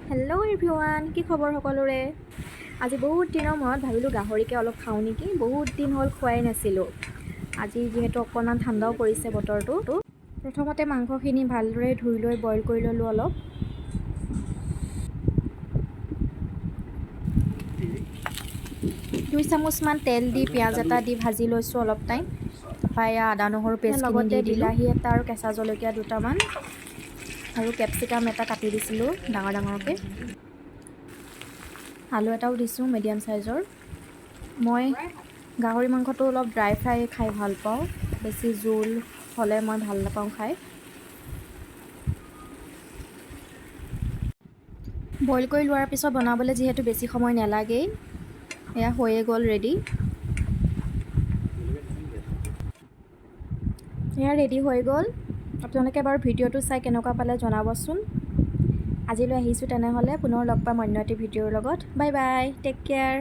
Hello' everyone, কি খবৰ সকলোৰে? আজি বহুত দিনৰ মূৰত ভাবিলোঁ গাহৰিকে অলপ খাওঁ নেকি। বহুত দিন হ'ল খোৱাই নাছিলোঁ। আজি যিহেতু অকণমান ঠাণ্ডাও পৰিছে বতৰটো, প্ৰথমতে মাংসখিনি ভালদৰে ধুই লৈ বইল কৰি ল'লোঁ অলপ। দুই চামুচমান তেল দি পিঁয়াজ এটা দি ভাজি লৈছোঁ অলপ টাইম। তাৰপৰা এয়া আদা নহৰু পেষ্টখিনি দি বিলাহী এটা আৰু কেঁচা জলকীয়া দুটামান আৰু কেপচিকাম এটা কাটি দিছিলোঁ ডাঙৰ ডাঙৰকৈ। আলু এটাও দিছোঁ মিডিয়াম চাইজৰ। মই গাহৰি মাংসটো অলপ ড্ৰাই ফ্ৰাই খাই ভাল পাওঁ, বেছি জোল হ'লে মই ভাল নাপাওঁ খাই। বইল কৰি লোৱাৰ পিছত বনাবলৈ যিহেতু বেছি সময় নালাগেই, এয়া হৈয়ে গ'ল ৰেডি। এয়া ৰেডি হৈ গ'ল। আপোনালোকে বাৰু ভিডিঅ'টো চাই কেনেকুৱা পালে জনাবচোন। আজিলৈ আহিছোঁ তেনেহ'লে, পুনৰ লগ পাম অন্য এটি ভিডিঅ'ৰ লগত। Bye bye, take care.